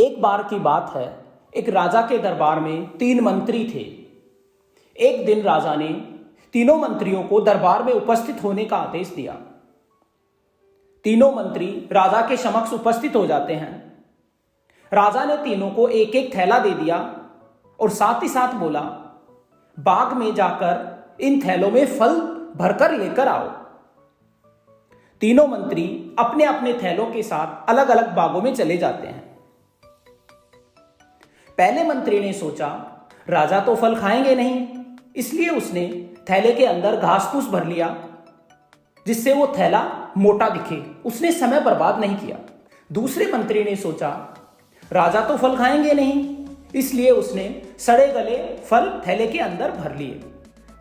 एक बार की बात है, एक राजा के दरबार में 3 मंत्री थे। एक दिन राजा ने तीनों मंत्रियों को दरबार में उपस्थित होने का आदेश दिया। तीनों मंत्री राजा के समक्ष उपस्थित हो जाते हैं। राजा ने तीनों को एक एक थैला दे दिया और साथ ही साथ बोला, बाग में जाकर इन थैलों में फल भरकर लेकर आओ। तीनों मंत्री अपने अपने थैलों के साथ अलग अलग बागों में चले जाते हैं। पहले मंत्री ने सोचा, राजा तो फल खाएंगे नहीं, इसलिए उसने थैले के अंदर घास फूस भर लिया जिससे वो थैला मोटा दिखे। उसने समय बर्बाद नहीं किया। दूसरे मंत्री ने सोचा, राजा तो फल खाएंगे नहीं, इसलिए उसने सड़े गले फल थैले के अंदर भर लिए।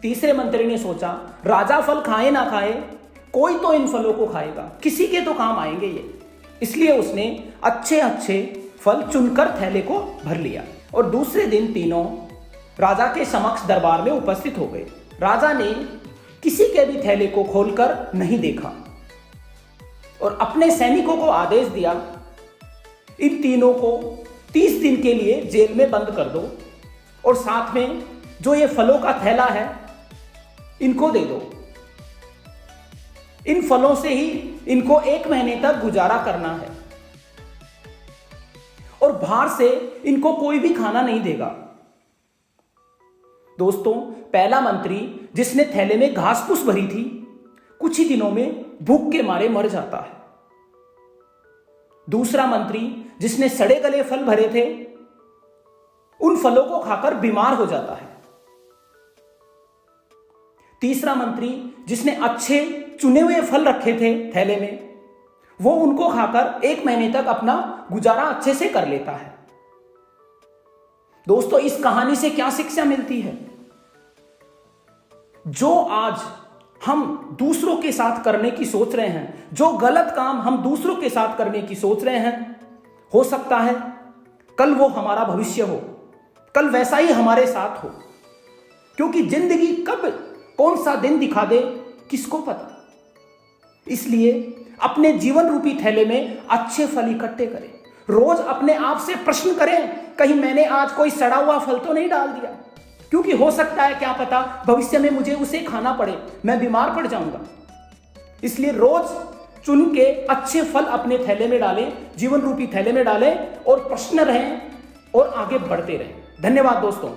तीसरे मंत्री ने सोचा, राजा फल खाए ना खाए, कोई तो इन फलों को खाएगा, किसी के तो काम आएंगे ये, इसलिए उसने अच्छे अच्छे फल चुनकर थैले को भर लिया। और दूसरे दिन तीनों राजा के समक्ष दरबार में उपस्थित हो गए। राजा ने किसी के भी थैले को खोलकर नहीं देखा और अपने सैनिकों को आदेश दिया, इन तीनों को 30 दिन के लिए जेल में बंद कर दो और साथ में जो ये फलों का थैला है इनको दे दो। इन फलों से ही इनको 1 महीने तक गुजारा करना है और बाहर से इनको कोई भी खाना नहीं देगा। दोस्तों, पहला मंत्री जिसने थैले में घास फूस भरी थी, कुछ ही दिनों में भूख के मारे मर जाता है। दूसरा मंत्री जिसने सड़े गले फल भरे थे, उन फलों को खाकर बीमार हो जाता है। तीसरा मंत्री जिसने अच्छे चुने हुए फल रखे थे थैले में, वो उनको खाकर 1 महीने तक अपना गुजारा अच्छे से कर लेता है। दोस्तों, इस कहानी से क्या शिक्षा मिलती है? जो आज हम दूसरों के साथ करने की सोच रहे हैं, जो गलत काम हम दूसरों के साथ करने की सोच रहे हैं, हो सकता है कल वो हमारा भविष्य हो, कल वैसा ही हमारे साथ हो। क्योंकि जिंदगी कब कौन सा दिन दिखा दे किसको पता। इसलिए अपने जीवन रूपी थैले में अच्छे फल इकट्ठे करें। रोज अपने आप से प्रश्न करें, कहीं मैंने आज कोई सड़ा हुआ फल तो नहीं डाल दिया, क्योंकि हो सकता है क्या पता भविष्य में मुझे उसे खाना पड़े, मैं बीमार पड़ जाऊंगा। इसलिए रोज चुन के अच्छे फल अपने थैले में डालें, जीवन रूपी थैले में डालें और प्रश्न रहें और आगे बढ़ते रहें। धन्यवाद दोस्तों।